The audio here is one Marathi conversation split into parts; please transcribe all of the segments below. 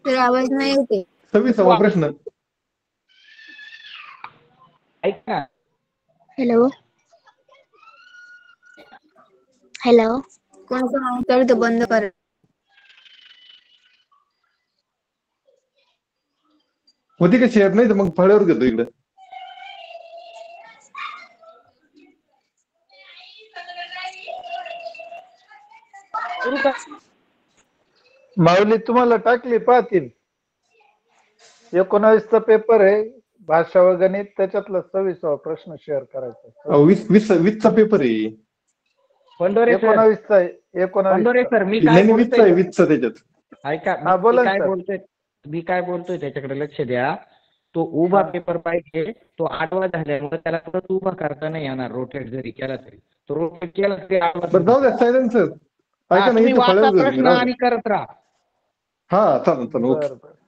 तर आवाज नाही येते. 26वा प्रश्न. ऐका. हॅलो हॅलो, कोणतं मागतं तर बंद कर. होती का शेअर? नाही तर मग फळ्यावर घेतो इकडं. सुरू कर. माऊली तुम्हाला टाकली पाहतील. 19चा पेपर आहे भाषा व गणित, त्याच्यातला 26वा प्रश्न शेअर करायचा. 20चा पेपर आहे. पंढोरे सर, 19चा आहे. पंढोरे 19चा सर, मी काय नाही, 20चा आहे, बोलतोय 20चा त्याच्यात. ऐका. हा, बोला ना सर. मी काय बोलतोय त्याच्याकडे लक्ष द्या. तो उभा पेपर पाहिजे. तो 8वा झाल्यामुळे त्याला परत उभा करता नाही येणार. रोटेट जरी केला तरी, तो रोटेट केला तरी बरं जाऊ द्या, सायलेन्स ऐका ना, तुम्ही इथं वाचा फळ्यावर घेतो मी. प्रश्न राहू आणि द्या. करत राहा. हा चालेल चालेल, ओके.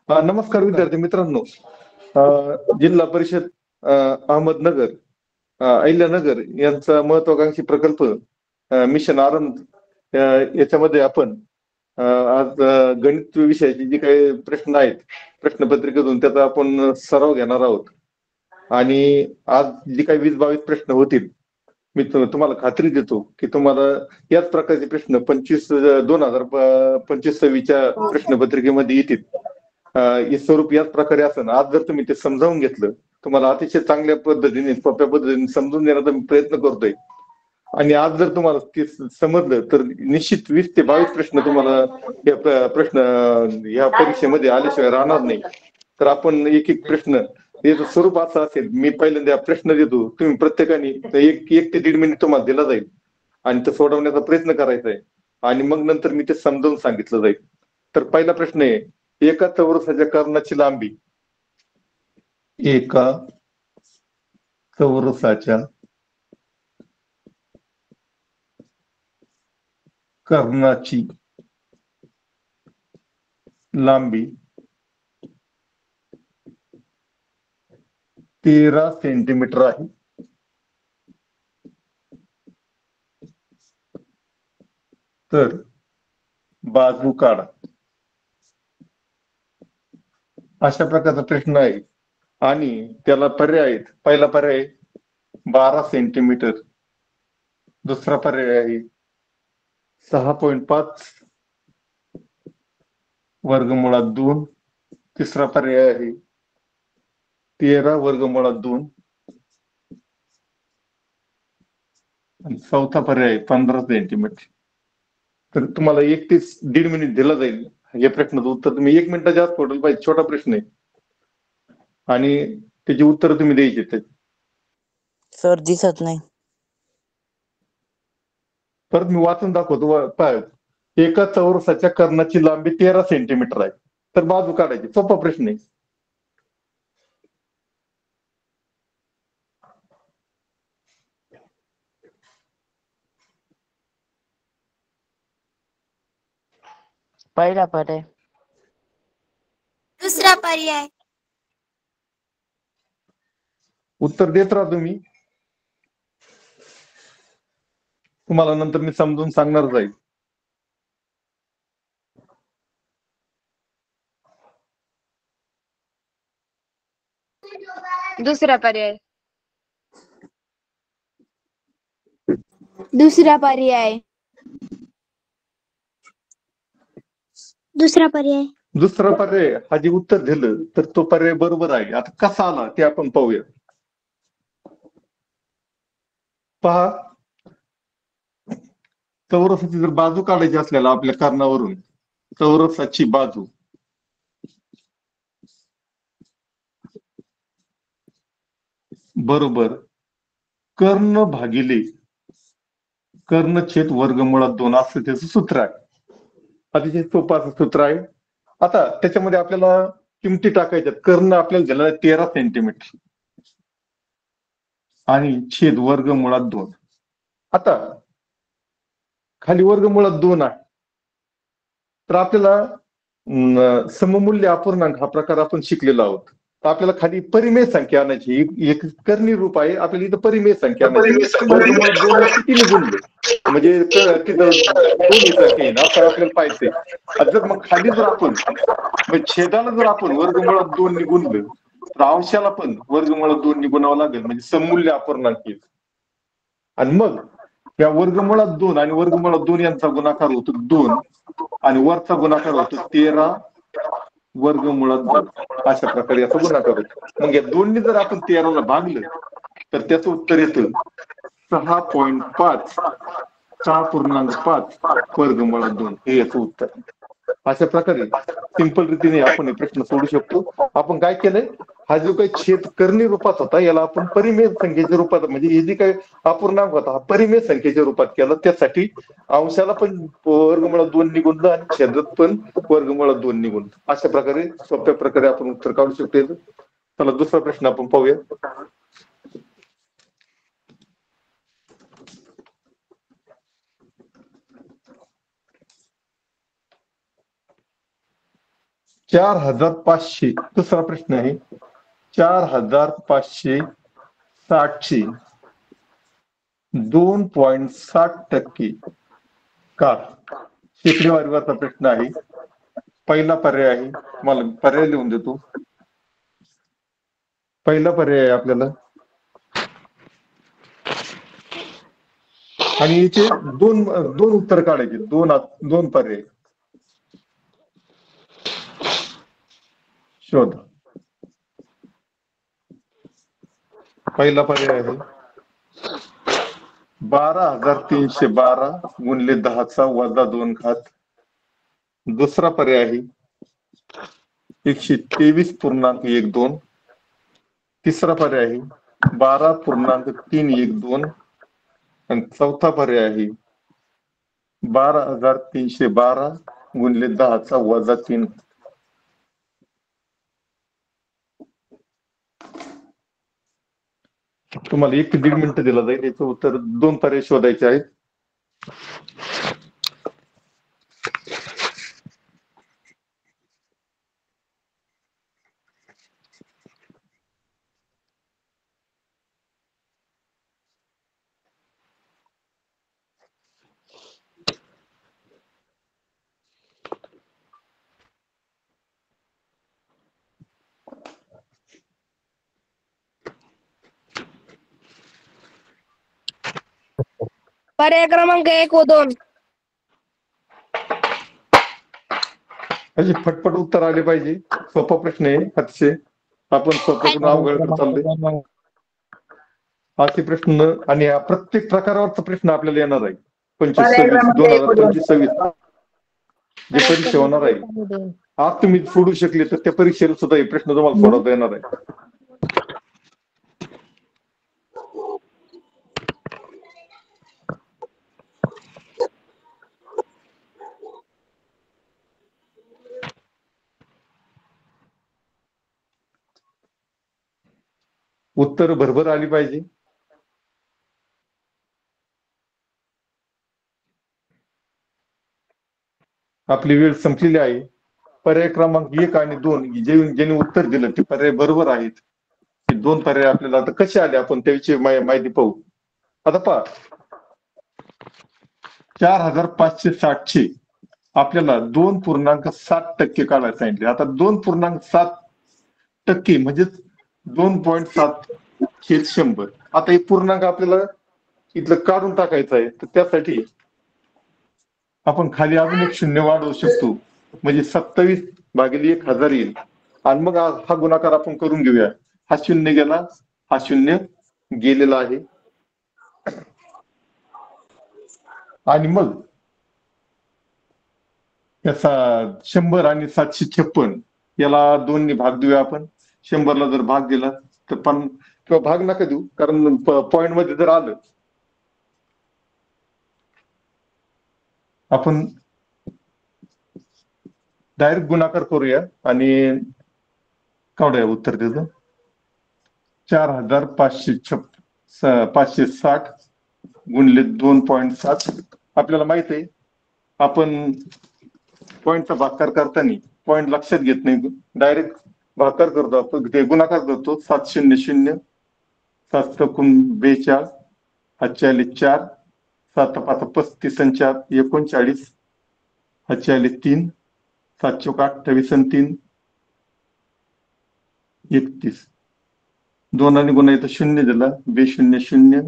बरं. नमस्कार विद्यार्थी मित्रांनो. जिल्हा परिषद अहमदनगर अहिल्यानगर यांचा महत्वाकांक्षी प्रकल्प मिशन आनंद याच्यामध्ये आपण आज गणित विषयाचे जे काही प्रश्न आहेत प्रश्नपत्रिकेतून त्याचा आपण सराव घेणार आहोत. आणि आज जे काही 20-22 प्रश्न होतील, मी तुम्हाला खात्री देतो की तुम्हाला याच प्रकारचे प्रश्न 2025-26च्या प्रश्नपत्रिकेमध्ये येतील. हे स्वरूप याच प्रकारे असं. आज जर तुम्ही ते समजावून घेतलं, तुम्हाला अतिशय चांगल्या पद्धतीने सोप्या पद्धतीने समजून देण्याचा मी प्रयत्न करतोय. आणि आज जर तुम्हाला ते समजलं तर निश्चित 20 ते 22 प्रश्न तुम्हाला प्रश्न या परीक्षेमध्ये आल्याशिवाय राहणार नाही. तर आपण एक एक प्रश्न, याचं स्वरूप असं असेल, मी पहिल्यांदा प्रश्न देतो, तुम्ही प्रत्येकाने 1 ते 1.5 मिनिट तुम्हाला दिला जाईल आणि तो सोडवण्याचा प्रयत्न करायचा आहे. आणि मग नंतर मी ते समजावून सांगितलं जाईल. तर पहिला प्रश्न आहे, एका चौरसाच्या कर्णाची लांबी. एका चौरसाच्या कर्णाची लांबी 13 सेंटीमीटर आहे. तर बाजू काढा. अशा प्रकारचा प्रश्न आहे आणि त्याला पर्याय आहेत. पहिला पर्याय 12 सेंटीमीटर, दुसरा पर्याय आहे 6.5 वर्गमुळात 2, तिसरा पर्याय आहे 13 वर्गमुळात 2 आणि चौथा पर्याय आहे 15 सेंटीमीटर. तर तुम्हाला 1 ते 1.5 मिनिट दिला जाईल. या प्रश्नाचं उत्तर तुम्ही 1 मिनिटाच्या आत सोडलं पाहिजे. छोटा प्रश्न आहे आणि त्याची उत्तर तुम्ही द्यायची. सर दिसत नाही. परत मी वाचून दाखवतो. एका चौरसाच्या कर्णाची लांबी 13 सेंटीमीटर आहे, तर बाजू काढायची. सोपा प्रश्न आहे. पहिला पर्याय. दुसरा पर्याय. उत्तर देत राहा तुम्ही. तुम्हाला नंतर मी समजून सांगणार जाईल. दुसरा पर्याय. दुसरा पर्याय. दुसरा पर्याय. दुसरा पर्याय हा जे उत्तर दिलं तर तो पर्याय बरोबर आहे. आता कसा आला ते आपण पाहूया. पहा, चौरसाची जर बाजू काढायची असलेला आपल्या कर्णावरून, चौरसाची बाजू बरोबर कर्ण भागिले कर्ण छेद वर्गमुळात 2 असं त्याचं सूत्र आहे. अतिशय सोपं असं सूत्र आहे. आता त्याच्यामध्ये आपल्याला किमती टाकायच्यात. कर्ण आपल्याला झालेला 13 सेंटीमीटर आणि छेद वर्गमुळात 2. आता खाली वर्गमुळात 2 आहे, तर आपल्याला सममूल्य अपूर्णांक हा प्रकार आपण शिकलेलो आहोत. तर आपल्याला खाली परिमेय संख्या आणायची. एक कर्णी रूप आहे, आपल्याला इथं परिमेय संख्या आणायची. वर्गमुळात 2 ला कितीने गुणलं म्हणजे तिथं दोन्ही संख्या येईल असं आपल्याला पाहिजे. जर मग खाली जर आपण छेदाला जर आपण वर्गमुळात 2 ने गुणलं तर अंशाला पण वर्गमुळात 2 ने गुणावं लागेल, म्हणजे सममूल्य अपूर्णांक येईल. आणि मग या वर्गमुळात 2 आणि वर्गमुळात 2 यांचा गुणाकार होतो 2 आणि वरचा गुणाकार होतो 13 वर्गमुळात 2. अशा प्रकारे याचा गुणाकार होतो. मग या 2 ने जर आपण 13 ला भागलं तर त्याचं उत्तर येतं 6.5 6.5 वर्गमुळात 2 हे याचं उत्तर. अशा प्रकारे सिंपल रीतीने आपण हे प्रश्न सोडू शकतो. आपण काय केलंय, हा जो काही छेद कर्णी रूपात होता याला आपण परिमेय संख्येच्या रूपात, म्हणजे हे जे काही अपूर्णांक होता हा परिमेय संख्येच्या रूपात केला. त्यासाठी अंशाला पण वर्गमुळात 2 ने गुणलं आणि छेदात पण वर्गमुळात 2 ने गुणलं. अशा प्रकारे सोप्या प्रकारे आपण उत्तर काढू शकतो. चला दुसरा प्रश्न आपण पाहूया. $4,500 दुसरा प्रश्न आहे. 4,560 ची 2.60% काढ. शेकडेवारीवरचा प्रश्न आहे. पहिला पर्याय आहे, मला पर्याय लिहून देतो. पहिला पर्याय आहे आपल्याला, आणि इथे दोन उत्तर काढायचे, दोन पर्याय शोध. पहिला पर्याय आहे 12,312 गुणिले 10 वजा 2 घात. दुसरा पर्याय आहे 123.12. तिसरा पर्याय आहे 12.312 आणि चौथा पर्याय आहे 12,312 गुणिले 10 वजा 3. तुम्हाला 1 ते 1.5 मिनिटं दिला जाईल. याचं उत्तर 2 पर्याय शोधायचे आहेत. पर्याय क्रमांक 1 व 2. अशी फटफट उत्तर आले पाहिजे. सोपा प्रश्न आहे अतिशय. आपण सोप्याकडून अवघड चाललोय असे प्रश्न, आणि या प्रत्येक प्रकारावरचा प्रश्न आपल्याला येणार आहे. 2025 जे परीक्षा होणार आहे आज तुम्ही सोडू शकले तर त्या परीक्षेला सुद्धा हे प्रश्न तुम्हाला सोडवता येणार आहे. उत्तर भरभर आली पाहिजे. आपली वेळ संपलेली आहे. पर्याय क्रमांक 1 आणि 2 ज्यांनी उत्तर दिलं ते पर्याय बरोबर आहेत. हे 2 पर्याय आपल्याला आता कसे आले आपण त्याविषयी माहिती पाहू. आता पहा, 4,560 आपल्याला 2.7% काढायला सांगितले. आता 2.7% म्हणजे 2.7/100. आता हे पूर्णांक आपल्याला इथलं काढून टाकायचं आहे. तर त्यासाठी आपण खाली अजून एक शून्य वाढवू शकतो, म्हणजे 27/1000 येईल. आणि मग हा गुणाकार आपण करून घेऊया. हा शून्य गेला, हा शून्य गेलेला आहे. आणि मग याचा 100 आणि 756 याला 2 ने भाग देऊया आपण. 100 ला जर भाग दिला तर किंवा भाग नका देऊ, कारण पॉइंट मध्ये जर आलं आपण डायरेक्ट गुणाकार करूया आणि काढूया उत्तर त्याचं. 4,560 गुणिले 2.7. आपल्याला माहित आहे आपण पॉइंटचा भागाकार करताना पॉइंट लक्षात घेत नाही, डायरेक्ट भाकार करतो आपण, ते गुणाकार करतो. 700 7 42 हातच्या आले 4 7 5 35 आणि 4 39 हातच्या आले 3 7 चौक 28 आणि 3 31 2 आणि गुणा येतं 0 दिला. 2 0 0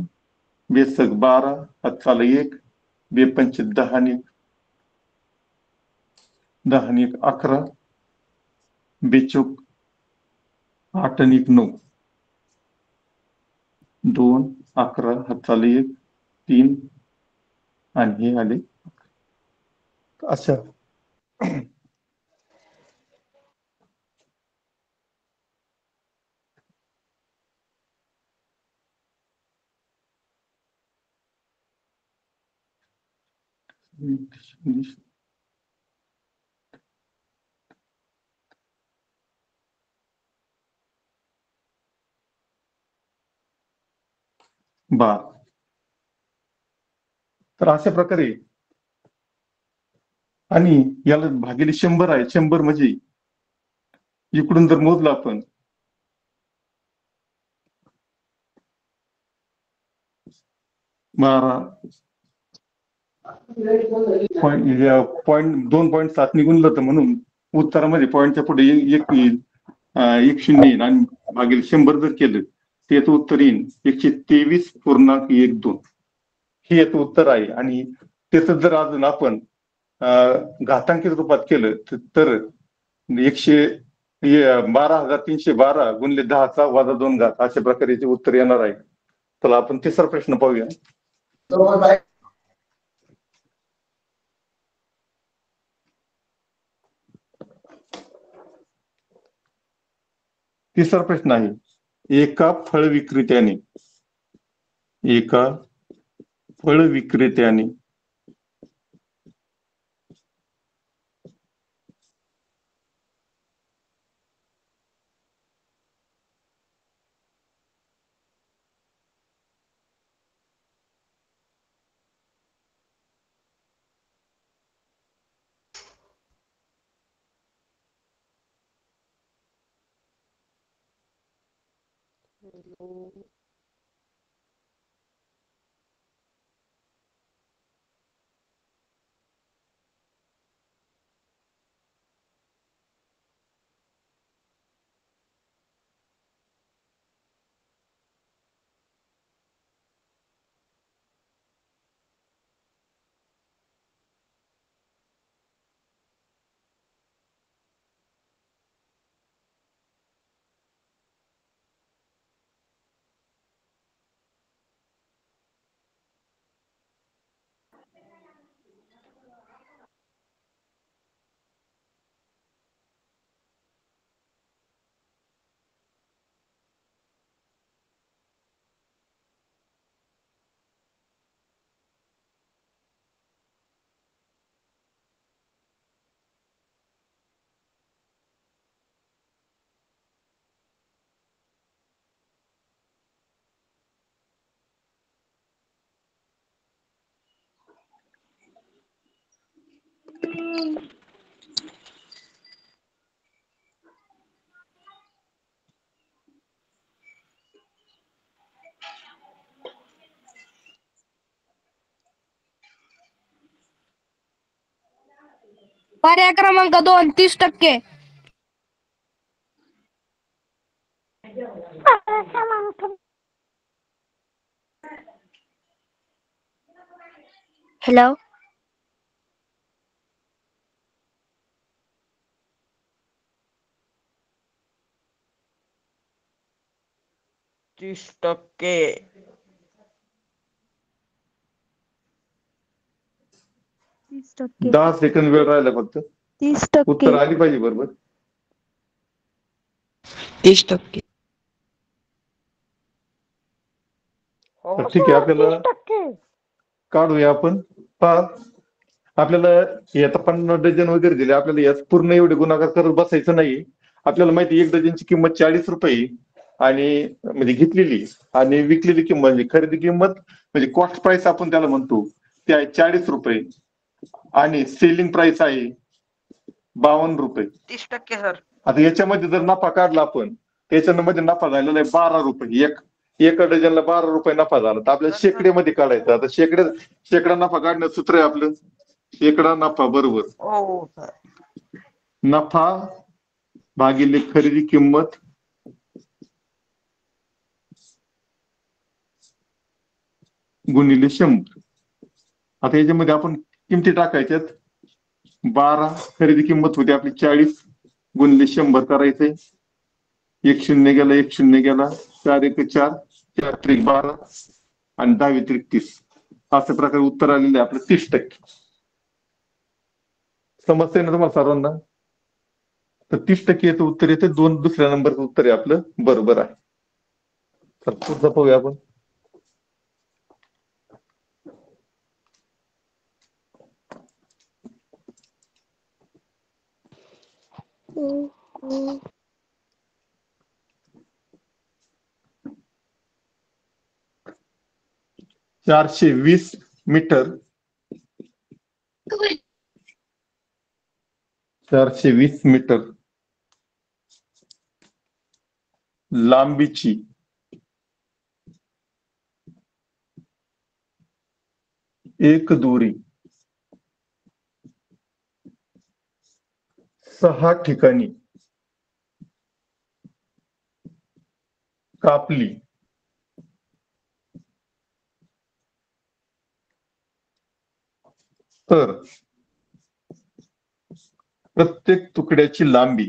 2 सक 12 हात चाला 1 2 पंच 10 आणि 10 आणि 1 11 2 चौक 8 आणि 1 9 2 11 हात चाला 1 3 आणि हे आले अच्छा. बार. तर अशा प्रकारे आणि याला भागिले 100 आहे. 100 म्हणजे इकडून जर मोजलं आपण 2.7 निघून जातं म्हणून उत्तरामध्ये पॉईंटच्या पुढे एक येईल 1 0 येईल आणि भागिले 100 जर केलं तर याचं उत्तर येईल 123.12. हे याचं उत्तर आहे. आणि त्याचं जर अजून आपण घातांकित रूपात केलं तर 12,312 गुणिले 10 वजा 2 घात अशा प्रकारे उत्तर येणार आहे. चला आपण तिसरा प्रश्न पाहूया. तिसरा प्रश्न आहे, एका फळ विक्रेत्याने पर्याय क्रमांक 2 30%. हॅलो. 30%. 10 सेकंद वेळ राहिला फक्त. 30%. उत्तर आली पाहिजे बरोबर. 30%. तर ठीक आहे, आपल्याला काढूया आपण. पहा, आपल्याला हे आता 50 डझन वगैरे दिले. आपल्याला याच पूर्ण एवढे गुणाकार करत बसायचं नाही. आपल्याला माहिती 1 डझनची किंमत 40 रुपये आणि म्हणजे घेतलेली आणि विकलेली किंमत म्हणजे खरेदी किंमत म्हणजे कॉस्ट प्राइस आपण त्याला म्हणतो ते आहे 40 रुपये आणि सेलिंग प्राइस आहे 52 रुपये. 30% सर. आता याच्यामध्ये जर नफा काढला आपण, त्याच्यामध्ये नफा झालेला आहे 12 रुपये. एका डझनला 12 रुपये नफा झाला, तर आपल्याला शेकड्यामध्ये काढायचं. आता शेकडा नफा काढण्याचं सूत्र आहे आपलं शेकडा नफा बरोबर हो सर. नफा भागिले खरेदी किंमत गुणिले 100. आता याच्यामध्ये आपण किमती टाकायच्यात. 12 खरेदी किंमत होती आपली 40 गुणिले 100 करायचंय. 1 0 गेला, 1 0 गेला, 4 1 4, 4 त्रिक 12 आणि 10 त्रिक 30. अशा प्रकारे उत्तर आलेलं आहे आपलं 30%. समजतंय ना तुम्हाला सर्वांना? तर 30% याचं उत्तर येते. दुसऱ्या नंबरचं उत्तर आहे आपलं बरोबर आहे. तर पुढचं पाहूया आपण. $420 मीटर 420 मीटर लांबीची एक दोरी 6 ठिकाणी कापली तर प्रत्येक तुकड्याची लांबी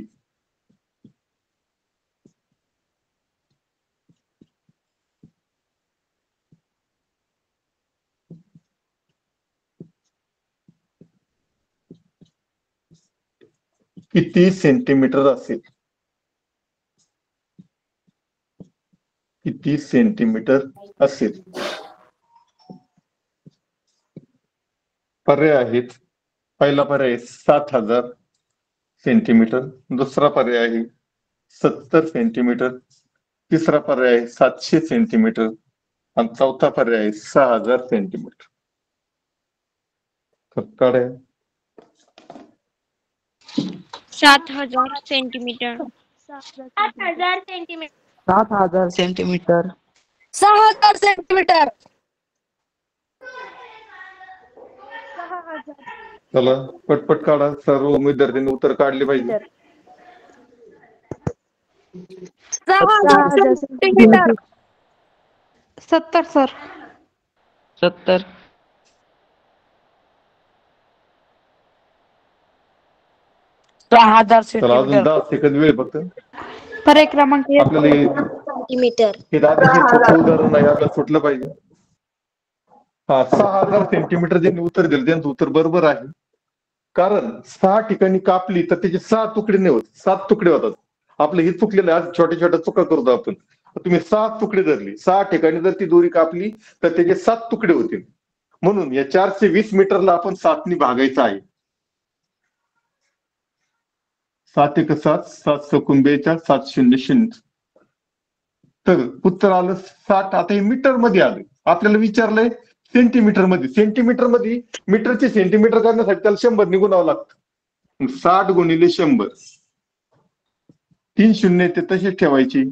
किती सेंटीमीटर असेल? किती सेंटीमीटर असेल? पर्याय आहेत. पहिला पर्याय 7,000 सेंटीमीटर, दुसरा पर्याय आहे 70 सेंटीमीटर, तिसरा पर्याय आहे 700 सेंटीमीटर आणि चौथा पर्याय आहे 6,000 सेंटीमीटर. काढा. 7,000 सेंटीमीटर. 7,000 सेंटीमीटर. 6,000 सेंटीमीटर. चला पटपट काढा. सर्व विद्यार्थ्यांनी उत्तर काढले पाहिजे. 6,000 सेंटीमीटर. 70 सर. 70. चला अजून 10 सेकंद वेळ फक्त. पर्याय क्रमांक 1. आपल्याला सेंटीमीटर. हे दादाजी सोपं उदाहरण आहे, आपल्याला सुटलं पाहिजे. 6,000 सेंटीमीटर ज्यांनी उत्तर दिलं त्यांचं उत्तर बरोबर आहे. कारण 6 ठिकाणी कापली तर त्याचे 6 तुकडे नाही होत, 7 तुकडे होतात. आपलं हे चुकलेलं आहे. आज छोट्या छोट्या चुका करतो आपण. तुम्ही 6 तुकडे धरली, 6 ठिकाणी जर ती दोरी कापली तर त्याचे 7 तुकडे होतील. म्हणून या 420 मीटरला आपण 7 ने भागायचं आहे. 7 1 7, 7 चौकून 42, 7 0 0. तर उत्तर आलं 60. आता हे मीटर मध्ये आलं. आपल्याला विचारलंय सेंटीमीटर मध्ये. सेंटीमीटर मध्ये मीटरचे सेंटीमीटर करण्यासाठी त्याला 100 ने गुणावं लागतं. 60 गुणिले 100. 3 शून्य ते तसेच ठेवायची.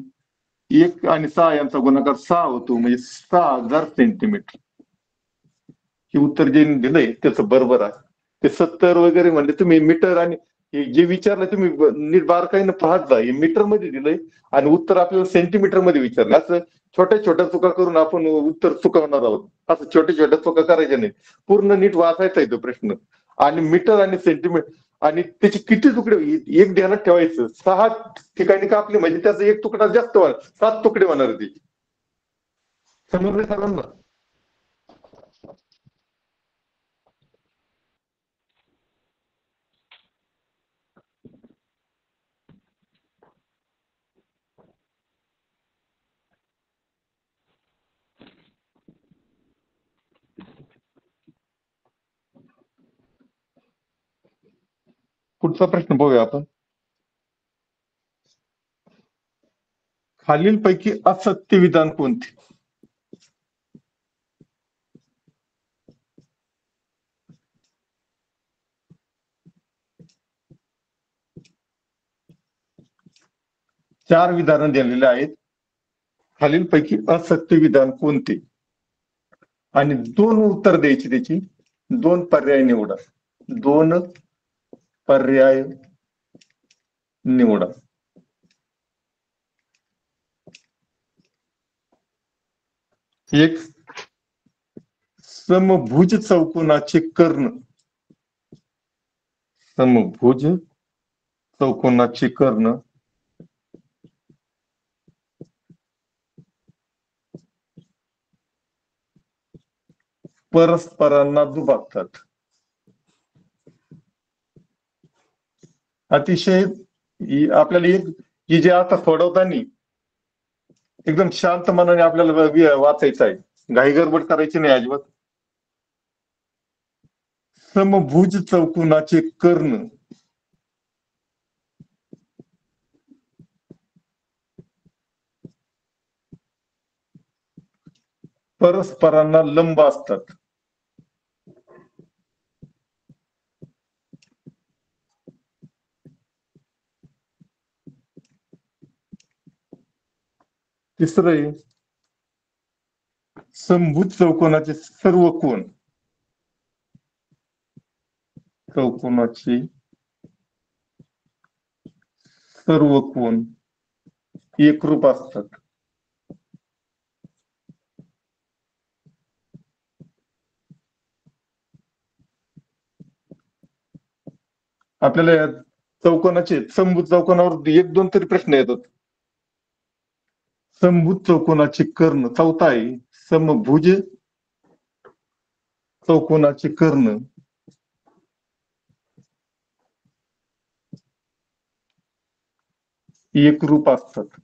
1 आणि 6 यांचा गुणाकार 6 होतो, म्हणजे 6,000 सेंटीमीटर. हे उत्तर जे दिलंय त्याचं बरोबर आहे. ते 70 वगैरे म्हणले तुम्ही मीटर आणि जे विचारलं तुम्ही नीट बारकाईनं पाहत जा. हे मीटर मध्ये दिलंय आणि उत्तर आपल्याला सेंटीमीटर मध्ये विचारलं. असं छोट्या छोट्या चुका करून आपण उत्तर चुकवणार आहोत. असं छोट्या छोट्या चुका करायच्या नाही. पूर्ण नीट वाचायचा आहे तो प्रश्न. आणि मीटर आणि सेंटीमीटर आणि त्याचे किती तुकडे एक ध्यानात ठेवायचं. 6 ठिकाणी कापले म्हणजे त्याचा एक तुकडा जास्त होणार, 7 तुकडे होणार ते. समजले सर्वांना? पुढचा प्रश्न पाहूया आपण. खालीलपैकी असत्य विधान कोणते? 4 विधानं दिलेली आहेत. खालीलपैकी असत्य विधान कोणते? आणि 2 उत्तर द्यायची त्याची. 2 पर्याय निवडा. 2 पर्याय निवडा. एक, समभुज चौकोनाचे कर्ण. समभुज चौकोनाचे कर्ण परस्परांना दुभागतात. अतिशय आपल्याला ही जे आता सोडवताना एकदम शांत मनाने आपल्याला वाचायचं आहे. घाई गडबड करायची नाही अजिबात. समभुज चौकोनाचे कर्ण परस्परांना लंब असतात. तिसरं आहे, समभुज चौकोनाचे सर्व कोन चौकोनाचे सर्व कोन एकरूप असतात. आपल्याला या चौकोनाचे समभुज चौकोनावर 1-2 तरी प्रश्न येतात. समभुज चौकोनाचे कर्ण. चौथा आहे, समभुज चौकोनाचे कर्ण एकरूप असतात.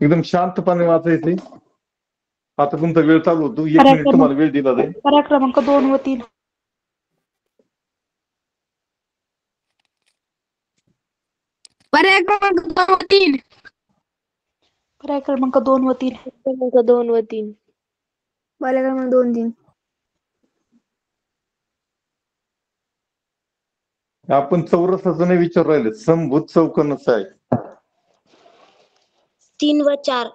एकदम शांतपणे वाचायचे. आता तुमचा वेळ चालू होतो. 1 मिनिट तुम्हाला वेळ दिला जाईल. पर्याय क्रमांक 2 व 3. पर्याय क्रमांक 2 व 3. पर्याय क्रमांक 2 व 3. क्रमांक 2 व 3. पर्याय क्रमांक 2, 3. आपण चौरसाचं नाही विचारू राहिले, समभुज चौकोनाचं आहे. 3 व 4.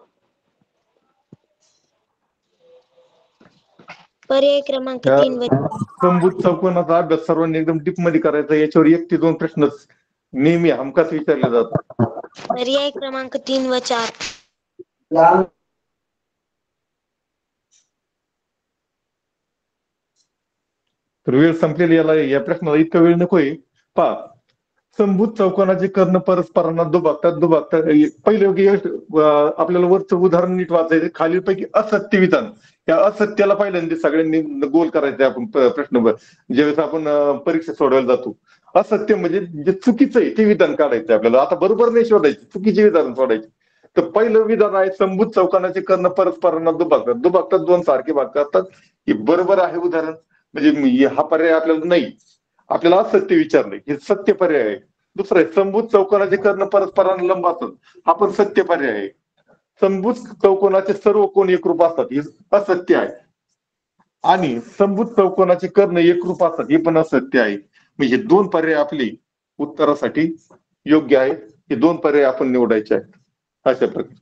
पर्याय क्रमांक 3 व 4. समभुज चौकोनाचा अभ्यास सर्वांनी एकदम डीप मध्ये करायचा. याच्यावर 1 ते 2 प्रश्न नेहमी हमखास विचारले जातात. पर्याय क्रमांक 3 व 4. तर वेळ संपलेली. या प्रश्नाला इतका वेळ नकोय. पहा, समभुज चौकोनाचे कर्ण परस्परांना दुभागतात. पहिले आपल्याला वरचं उदाहरण नीट वाचायचं. खालीलपैकी असत्य विधान. या असत्याला पहिल्यांदा सगळ्यांनी गोल करायचं. आपण प्रश्न ज्यावेळेस आपण परीक्षा सोडवायला जातो, असत्य म्हणजे जे चुकीचं आहे ते विधान काढायचं आपल्याला. आता बरोबर नाही शोधायचे, चुकीचे विधान सोडायचे. तर पहिलं विधान आहे, समभुज चौकोनाचे कर्ण परस्परांना दुभागतात. 2 सारखे भाग करतात. हे बरोबर आहे उदाहरण. म्हणजे हा पर्याय आपल्याला नाही. आपल्याला असत्य विचारलंय, हे सत्य पर्याय आहे. दुसरं आहे, समभुज चौकोनाचे कर्ण परस्परांना लंब असतात. हा पण सत्य पर्याय आहे. समभुज चौकोनाचे सर्व कोन एकरूप असतात, हे असत्य आहे. आणि समभुज चौकोनाचे कर्ण एकरूप असतात, हे पण असत्य आहे. म्हणजे 2 पर्याय आपले उत्तरासाठी योग्य आहेत. हे 2 पर्याय आपण निवडायचे आहेत. अशा प्रकारे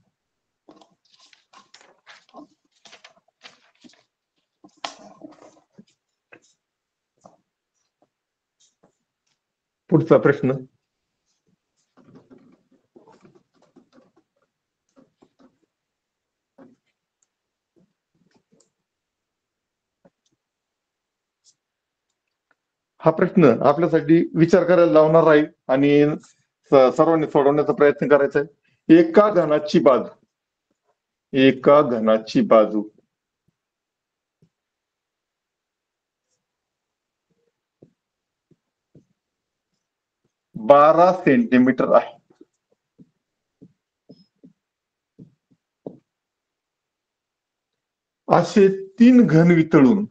पुढचा प्रश्न. हा प्रश्न आपल्यासाठी विचार करायला लावणार आहे आणि सर्वांनी सोडवण्याचा प्रयत्न करायचा आहे. एका घनाची बाजू 12 सेंटीमीटर आहे. असे 3 घन वितळवून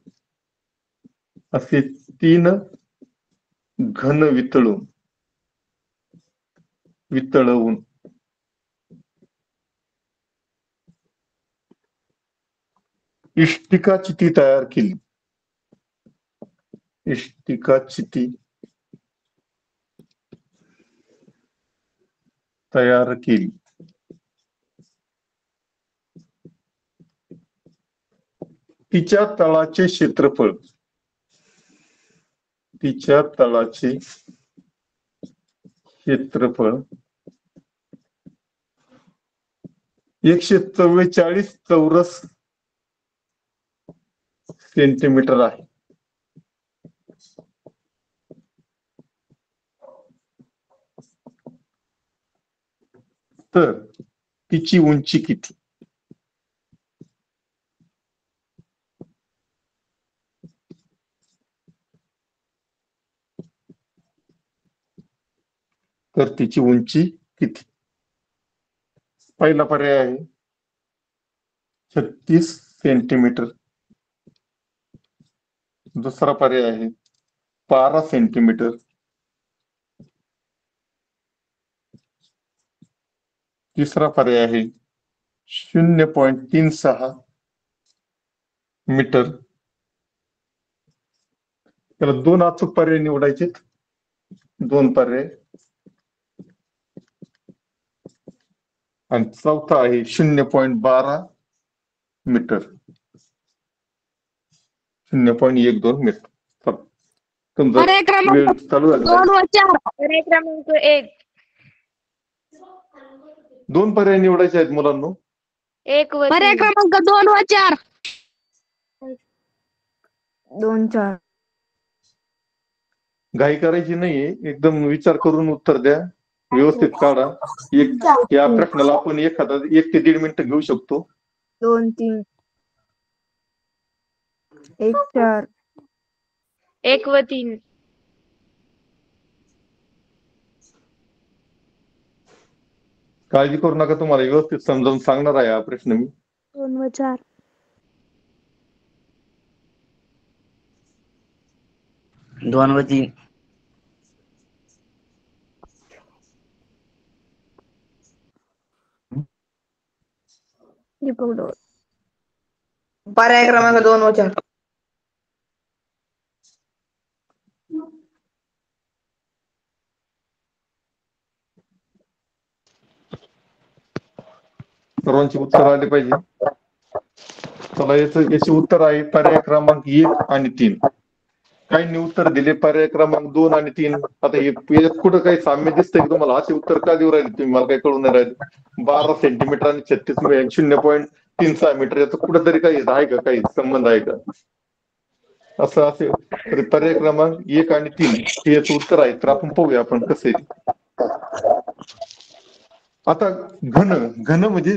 इष्टिका चिठी तयार केली. इष्टिका चिती तयार केली, तिच्या तळाचे क्षेत्रफळ, तिच्या तळाचे क्षेत्रफळ 144 चौरस सेंटीमीटर आहे. तर तिची उंची किती? तर तिची उंची किती? पहिला पर्याय आहे 36 सेंटीमीटर, दुसरा पर्याय आहे 12 सेंटीमीटर, तिसरा पर्याय आहे 0.36 मीटर. त्याला दोन अचूक पर्याय निवडायचे, दोन पर्याय, आणि चौथा आहे 0.12 मीटर, 0.12 मीटर. चला, तुमचा पर्याय क्रमांक वेळ चालू झाला. 2 व 4. पर्याय क्रमांक 1. दोन पर्याय निवडायचे आहेत मुलांनो. 1 व पर्याय 3. क्रमांक 2 व 4. 2 4. घाई करायची नाहीये, एकदम विचार करून उत्तर द्या, व्यवस्थित काढा. या प्रश्नाला आपण 1 ते 1.5 मिनिटं घेऊ शकतो. 2 3. 1 4. 1 व 3. काळजी करू नका, तुम्हाला व्यवस्थित समजावून सांगणार आहे हा प्रश्न मी. 2 व 4. 2 व 3. दीपक डोळ. पर्याय क्रमांक 2 व 4. सर्वांची उत्तर आले पाहिजे. चला, याचे उत्तर आहे पर्याय क्रमांक 1 आणि 3. काहींनी उत्तर दिले पर्याय क्रमांक 2 आणि 3. आता याच्यात कुठं काही साम्य दिसतंय की तुम्हाला? असे उत्तर का देऊ राहिले तुम्ही? मला काही कळून नाही राहिले. 12 सेंटीमीटर आणि 36 0.36 मीटर, याचं कुठंतरी काही आहे का? काही संबंध आहे का? असं असेल तर पर्याय क्रमांक 1 आणि 3 हे याचं उत्तर आहे. तर आपण पाहूया आपण कसं आहे. आता घन म्हणजे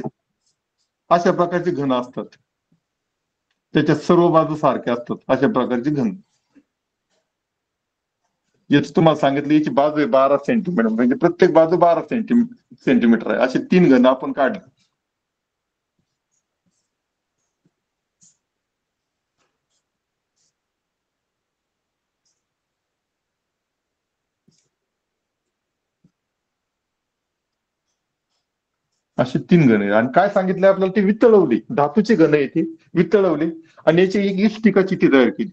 अशा प्रकारचे घन असतात, त्याच्या सर्व बाजू सारख्या असतात, अशा प्रकारचे घन. याच तुम्हाला सांगितलं, याची बाजू आहे 12 सेंटीमीटर, म्हणजे प्रत्येक बाजू 12 सेंटीमीटर आहे. असे 3 घन आपण काढले. असे 3 घन आहे. आणि काय सांगितलं आपल्याला? ते वितळवली, धातूचे घन आहे ते वितळवले, आणि याची एक इष्टिका चिठी तयार केली.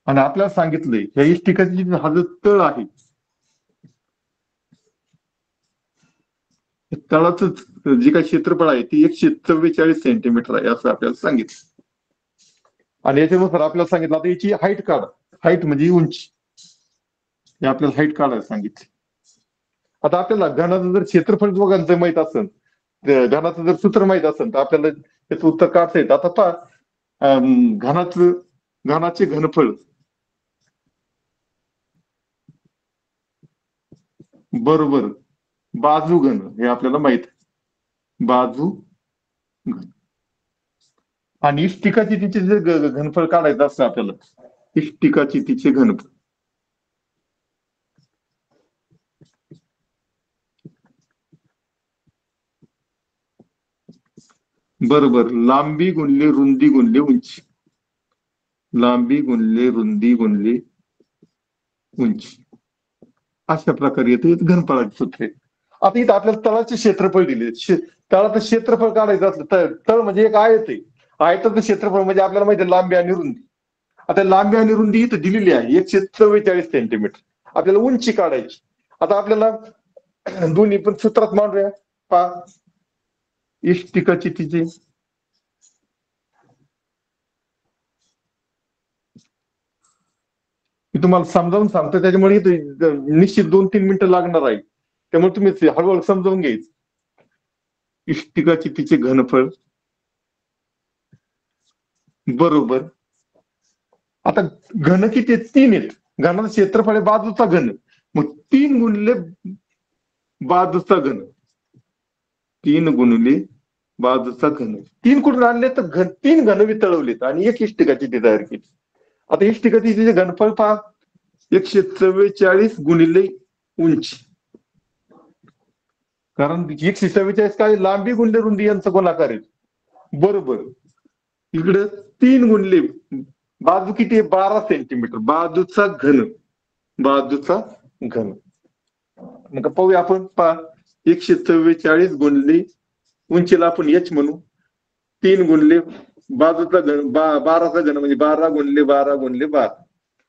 आणि आपल्याला सांगितलंय ह्या इष्टिकाची हा जो तळ आहे, तळाचं जे काही क्षेत्रफळ आहे ते 144 सेंटीमीटर आहे, असं आपल्याला सांगितलं. आणि याच्यानुसार आपल्याला सांगितलं आता याची हाईट काढा. हाईट म्हणजे उंची, हे आपल्याला हाईट काढायला सांगितली. आता आपल्याला घनाचं जर क्षेत्रफळ दोघांचं माहित असेल, घनाचं जर सूत्र माहित असेल, तर आपल्याला त्याचं उत्तर काढता येतं. आता पहा, घनाचे घनफळ बरोबर बाजू घन, हे आपल्याला माहित आहे. बाजू घन. आणि इष्टिकाची तिचे जे घनफळ काढायचं असतं आपल्याला, इष्टिकाची तिचे घनफळ बरोबर लांबी गुणले रुंदी गुणले उंची. लांबी गुणले रुंदी गुणले उंची, अशा प्रकारे येते घनफळाचे सूत्र. आता इथं आपल्याला तळाचे क्षेत्रफळ दिले. तळाचं क्षेत्रफळ काढायचं असलं तळ म्हणजे एक आयत आहे. आयताचं क्षेत्रफळ म्हणजे आपल्याला माहिती आहे लांबी आणि रुंदी. आता लांबी आणि रुंदी इथं दिलेली आहे 144 सेंटीमीटर. आपल्याला उंची काढायची. आता आपल्याला दोन्ही पण सूत्रात मांडूया. पहा इष्टिकाची तिची मी तुम्हाला समजावून सांगतो, त्याच्यामुळे निश्चित 2-3 मिनिटं लागणार आहे. त्यामुळे तुम्ही हळूहळू समजावून घ्यायचं. इष्टिकाची तिचे घनफळ बरोबर. आता घन किती आहेत? 3 आहेत. घनाचं क्षेत्रफळ आहे बाजूचा घन. मग 3 गुणिले बाजूचा घन. 3 गुणिले बाजूचा घन. 3 कुठून आणले तर 3 घन वितळवलेत आणि एक इष्टिकाची ती तयार केली. आता इष्टिकाची तिचे घनफळ पहा 144 गुणिले उंची. कारण 144 काय लांबी गुणिले रुंदी यांचा गुणाकार आहे. बरोबर. इकडे 3 गुणिले बाजू किती आहे? 12 सेंटीमीटर. बाजूचा घन. बाजूचा घन. मग पाहूया आपण. पहा 144 गुणिले उंचीला आपण h म्हणू. 3 गुणिले बाजूचा घन 12चा घन म्हणजे 12 गुणिले 12 गुणिले 12.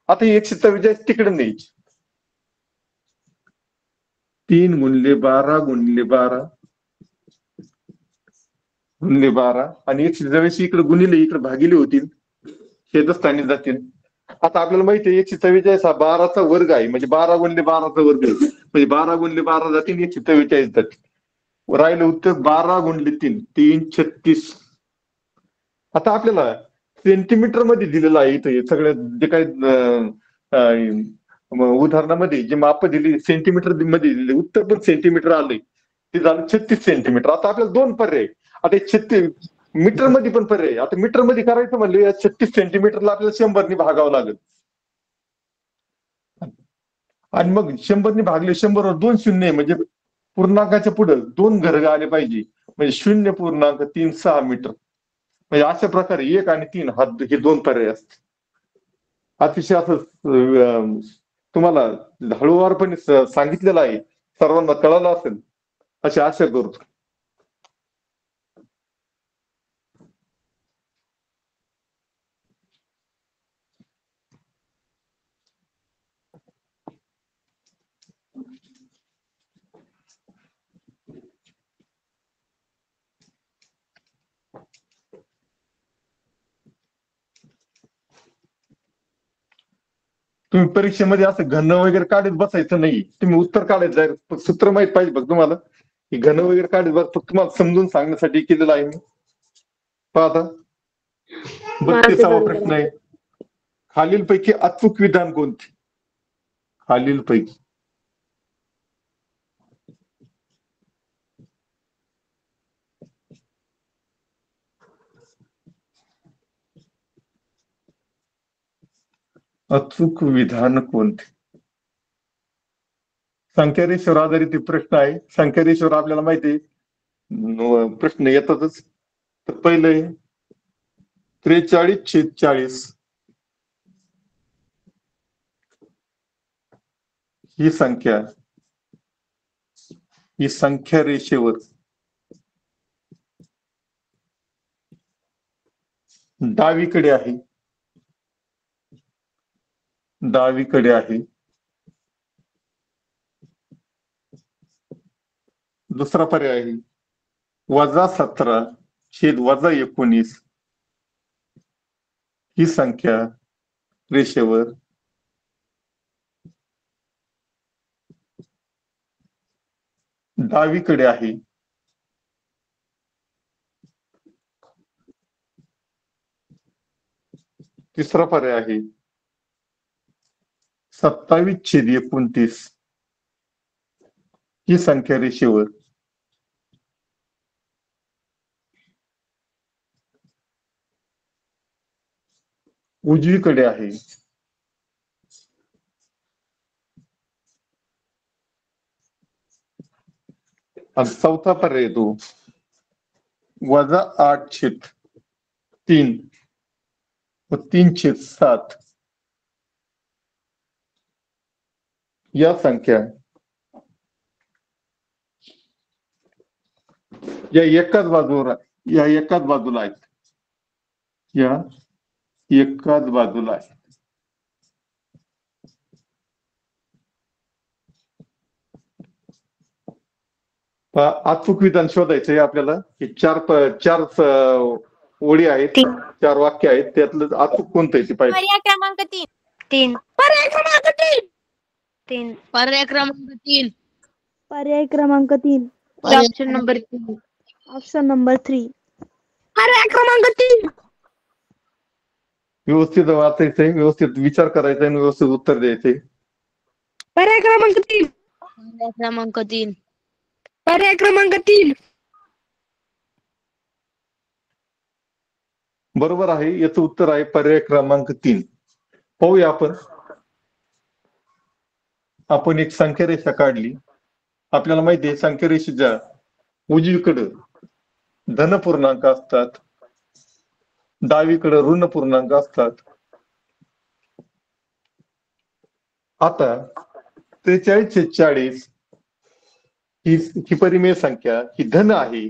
आता 144 तिकडे न्यायची. 3 गुणिले 12 गुणिले 12 गुणिले 12 आणि 144 इकडे गुणिले इकडे भागिले होतील. छेदस्थानी जातील. आता आपल्याला माहिती आहे 144 हा 12चा वर्ग आहे. म्हणजे 12 गुणिले 12चा वर्ग आहे. म्हणजे 12 गुणिले 12 जातील 144 जातील. राहिलं उत्तर 12 गुणिले 3 336. आता आपल्याला सेंटीमीटर मध्ये दिलेलं आहे इथं सगळ्या जे काही उदाहरणामध्ये जे माप दिली सेंटीमीटर मध्ये दिले. उत्तर पण सेंटीमीटर आलंय. ते झालं 36 सेंटीमीटर. आता आपल्याला 2 पर्याय. आता 36 मीटर मध्ये पण पर्याय. आता मीटर मध्ये करायचं म्हणलं या 36 सेंटीमीटरला आपल्याला 100 भागावं लागेल. आणि मग 100 भागले 100 वर 2 शून्य आहे. म्हणजे पूर्णांकाच्या पुढे 2 घरग आले पाहिजे. म्हणजे 0.36 मीटर. म्हणजे अशा प्रकारे 1 आणि 3 हे 2 पर्याय असतात. अतिशय असं तुम्हाला हळूवारपणे सांगितलेलं आहे. सर्वांना कळालं असेल अशी आशा करतो. तुम्ही परीक्षेमध्ये असं घन वगैरे काढत बसायचं नाही. तुम्ही उत्तर काढायचं जाईल. सूत्र माहित पाहिजे बघ तुम्हाला. की घन वगैरे काढत बस फक्त तुम्हाला समजून सांगण्यासाठी केलेलं आहे मी. पहा आता 32वा प्रश्न आहे. खालीलपैकी अचूक विधान कोणते? खालीलपैकी अचूक विधान कोणते? संख्यारेषेवर आधारित प्रश्न आहे. संख्यारेषेवर आपल्याला माहिती आहे प्रश्न येतातच. तर पहिले 43/40 ही संख्या रेषेवर डावीकडे आहे. डावीकडे आहे. दुसरा पर्याय आहे -17/-19 ही संख्या रेषेवर डावीकडे आहे. तिसरा पर्याय आहे 27/29 ही संख्या रेषेवर उजवीकडे आहे. आणि चौथा पर्याय तो -8/3 व 3/7 या संख्या या एकाच बाजूला आहेत. या एकाच बाजूला आहे. अचूक विधान शोधायचंय आपल्याला. हे चार ओळी आहेत, 4 वाक्य आहेत, त्यातलं अचूक कोणतं आहे ते पाहिजे. पर्याय क्रमांक 3. पर्याय क्रमांक 3. 3. पर्याय क्रमांक 3. पर्याय क्रमांक 3. Option number 3. Option number 3. पर्याय क्रमांक 3. व्यवस्थित वाचायचंय, व्यवस्थित विचार करायचा आणि व्यवस्थित उत्तर द्यायचंय. पर्याय क्रमांक 3. पर्याय क्रमांक 3. पर्याय क्रमांक 3. बरोबर आहे. याचं उत्तर आहे पर्याय क्रमांक 3. पाहूया आपण एक संख्यारेषा काढली. आपल्याला माहिती आहे संख्यारेषेच्या उजवीकडे धन पूर्णांक असतात, डावीकडे ऋण पूर्णांक असतात. आता 4340 ही परिमेय संख्या ही धन आहे,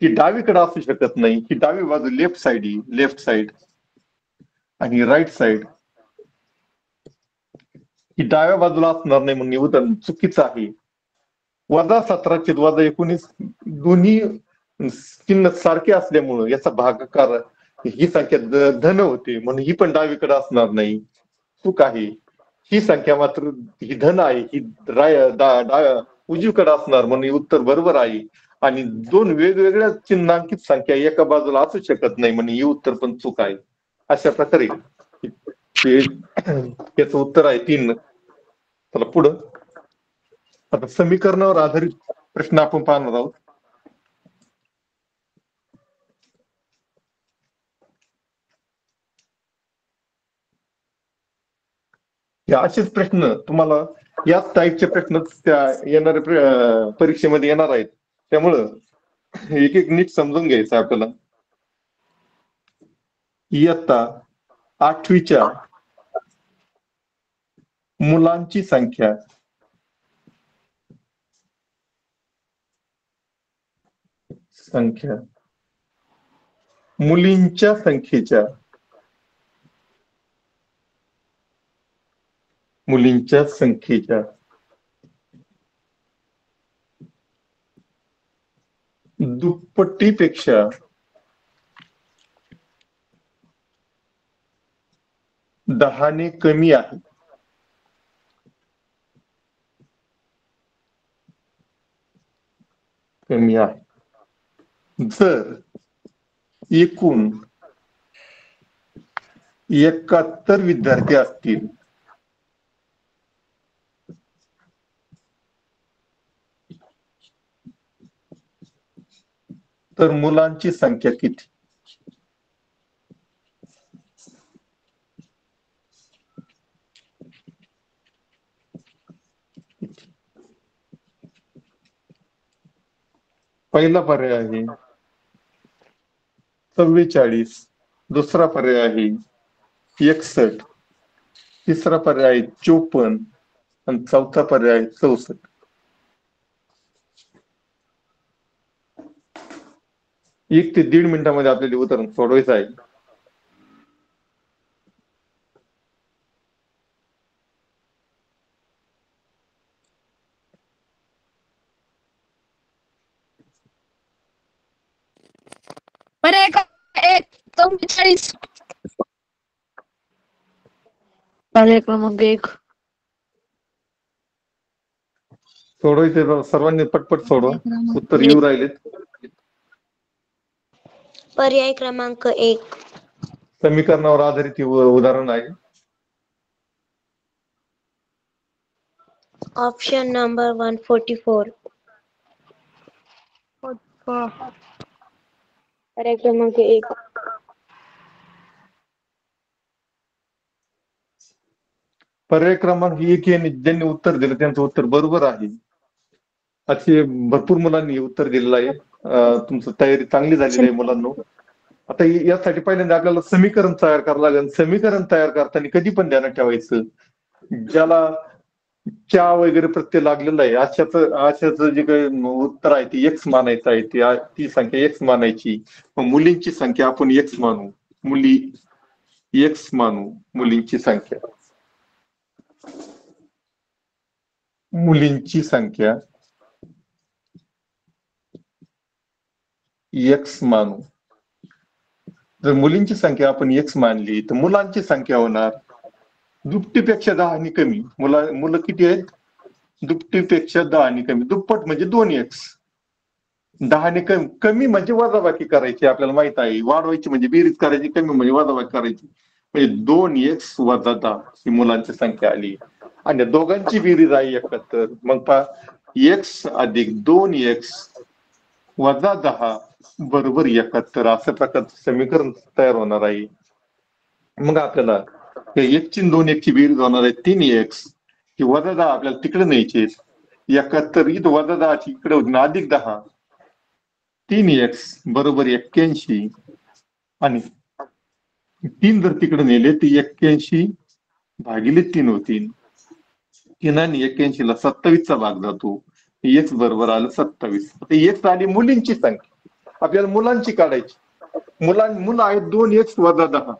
ही डावीकडे असू शकत नाही. ही डावी बाजू लेफ्ट साइड आणि राईट साइड ही डाव्या बाजूला असणार नाही म्हणून उदाहरण चुकीचं आहे. -17 वजा 19 दोन्ही चिन्ह सारखे असल्यामुळं याचा भागाकार ही संख्या धन होते म्हणून ही पण डावीकडे असणार नाही. चूक आहे. ही संख्या मात्र ही धन आहे, ही उजवीकडे असणार म्हणून उत्तर बरोबर आहे. आणि 2 वेगवेगळ्या चिन्हांकित संख्या एका बाजूला असू शकत नाही म्हणून ही उत्तर पण चूक आहे. अशा प्रकारे याचं उत्तर आहे 3. चला पुढं. आता समीकरणावर आधारित प्रश्न आपण पाहणार आहोत. असेच प्रश्न तुम्हाला याच टाईपचे प्रश्न त्या येणाऱ्या परीक्षेमध्ये येणार आहेत. त्यामुळं एक एक नीट समजून घ्यायचं आपल्याला. इयत्ता 8वीच्या मुलांची संख्या मुलींच्या संख्येच्या दुप्पटीपेक्षा दहाने कमी आहे. जर एकूण 71 विद्यार्थी असतील तर मुलांची संख्या किती? पहिला पर्याय आहे 44, दुसरा पर्याय आहे 61, तिसरा पर्याय आहे 54 आणि चौथा पर्याय आहे 64. 1 ते 1.5 मिनिटांमध्ये आपल्याला उदाहरण सोडवायचं आहे. पर्याय क्रमांक 1 44. पर्याय क्रमांक 1. सोडवायचे सर्वांनी पटपट सोडवा. उत्तर येऊ राहिलेत. पर्याय क्रमांक 1. समीकरणावर आधारित उदाहरण आहे. Option number 144. पर्याय क्रमांक 1. पर्याय क्रमांक 1 यांनी ज्यांनी उत्तर दिलं त्यांचं उत्तर बरोबर आहे. असे भरपूर मुलांनी उत्तर दिलेलं आहे. तुमची तयारी चांगली झालेली आहे मुलांनो. आता यासाठी पहिल्यांदा आपल्याला समीकरण तयार करावं लागेल. समीकरण तयार करताना कधी पण ध्यानात ठेवायचं, च्या वगैरे प्रत्यय लागलेला आहे अशाच जे काही उत्तर आहे ती एक्स मानायचं आहे ती संख्या एक्स मानायची. मग मुलींची संख्या आपण एक्स मानू. मुली एक्स मानू. मुलींची संख्या एक्स मानू. जर मुलींची संख्या आपण एक्स मानली तर मुलांची संख्या होणार दुपटीपेक्षा 10 आणि कमी. मुलं किती आहेत? दुपटीपेक्षा 10 आणि कमी. दुप्पट म्हणजे 2x. 10 ने कमी म्हणजे वजाबाकी करायची. आपल्याला माहित आहे. वाढवायची म्हणजे बेरीज करायची, कमी म्हणजे वजाबाकी करायची. म्हणजे 2x वजा 10 ही मुलांची संख्या आली. आणि दोघांची बेरीज आहे 71. मग पहा x अधिक 2x वजा 10 बरोबर 71 असं प्रकारचं समीकरण तयार होणार आहे. मग आपल्याला 1 ची 2x ची बेरीज होणार आहे 3x. की वजा 10 आपल्याला तिकडे न्यायचे. 71 इथं वजा 10 ची इकडे होती ना अधिक 10. 3x बरोबर 81. आणि 3 जर तिकडे नेले तर 81 भागिले 3 होतील. 3 आणि 81 ला 27 चा भाग जातो. x बरोबर आलं 27. आता x आली मुलींची संख्या. आपल्याला मुलांची काढायची. मुलं आहेत 2x वजा 10.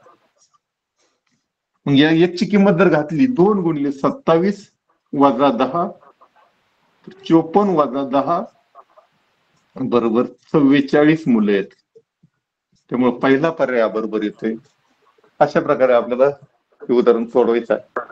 मग या x ची किंमत जर घातली 2 गुणिले 27 वजा 10 54 वजा 10 बरोबर 44 मुलं आहेत. त्यामुळे पहिला पर्याय बरोबर येतोय. अशा प्रकारे आपल्याला हे उदाहरण सोडवायचं आहे.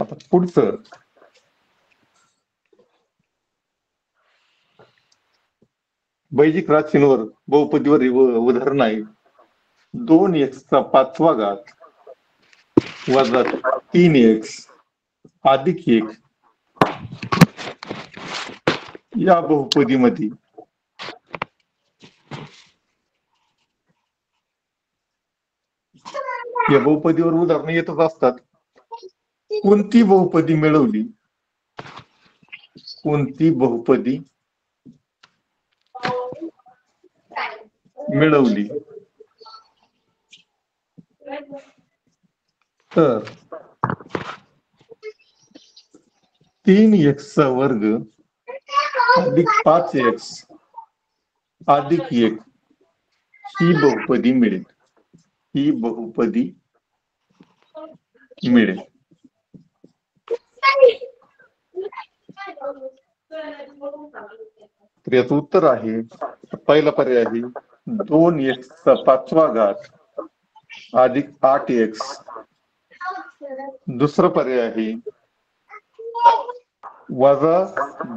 आता पुढचं वैदिक राशींवर बहुपदीवर उदाहरण आहे. 2x चा 5वा घात वजा 3x अधिक 1 या बहुपदीमध्ये या बहुपदीवर उदाहरणं येतच असतात. कोणती बहुपदी मिळवली? कोणती बहुपदी मिळवली तर 3x चा वर्ग अधिक 5x अधिक 1 ही बहुपदी मिळेल. ही बहुपदी मिळेल. तर याचं उत्तर आहे पहिला पर्याय आहे 2x चा 5वा घात अधिक 8x. दुसरा पर्याय आहे वजा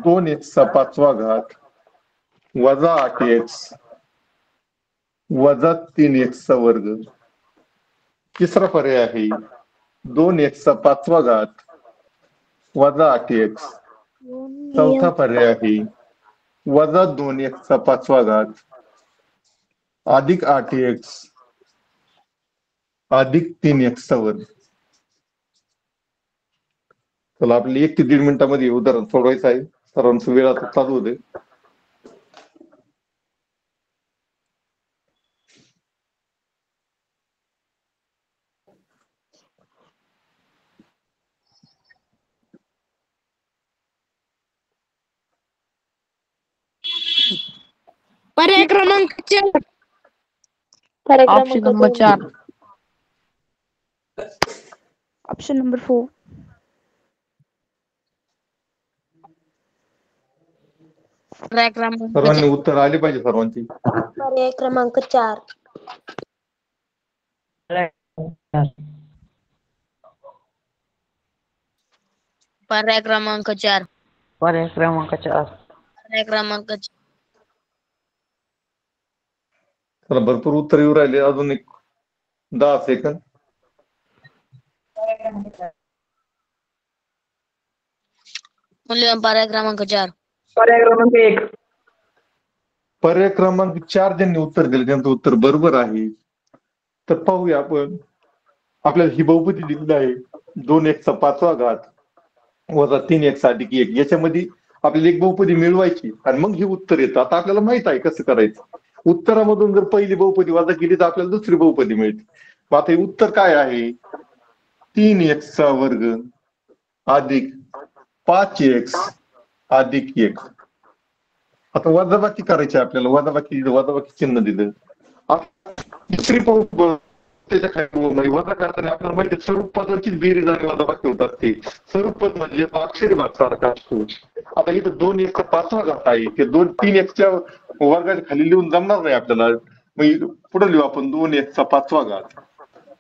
2x चा 5वा घात वजा 8x वजा 3x चा वर्ग. तिसरा पर्याय आहे 2x चा 5वा घात वजा 8x. चौथा पर्याय आहे वजा 2x चा 5वा घात अधिक 8x अधिक 3x चा वर्ग. चला आपल्याला 1 ते 1.5 मिनिटांमध्ये उदाहरण सोडवायचं आहे. सर्वांचं वेळ आता चालू होते. पर्याय क्रमांक 4. Option number 4. Option number 4. पर्याय क्रमांक सर्वांनी उत्तर आले पाहिजे सर्वांची. पर्याय क्रमांक 4. पर्याय क्रमांक 4. पर्याय क्रमांक 4. पर्याय क्रमांक 4. चला भरपूर उत्तर येऊ राहिले. अजून एक 10 सेकंद. मूल्यवान पर्याय क्रमांक 4. पर्याय क्रमांक 1. पर्याय क्रमांक 4 ज्यांनी उत्तर दिले त्यांचं उत्तर बरोबर आहे. तर पाहूया आपण. आपल्याला ही बहुपदी दिलेली आहे 2x चा 5वा घात वजा 3x अधिक 1. याच्यामध्ये आपल्याला एक बहुपदी मिळवायची आणि मग हे उत्तर येतं. आता आपल्याला माहित आहे कसं करायचं. उत्तरामधून जर पहिली बहुपदी वजा केली तर आपल्याला दुसरी बहुपदी मिळते. मग आता हे उत्तर काय आहे? 3x चा वर्ग अधिक 5x अधिक 1. आता वजाबाकी करायची आपल्याला. वजाबाकी चिन्ह दिलं. दुसरी त्याच्या खाली वजा करताना आपल्याला माहिती आहे सर्व पदाची बेरीज आणि वजाबाकी होतात. ते सर्व पद म्हणजे अक्षरी भाग सारखा असतो. आता इथं 2x चा 5वा घात आहे. ते 3x च्या वर्गाच्या खाली लिहून जमणार नाही आपल्याला. मग पुढे लिहू आपण 2x चा 5वा घात.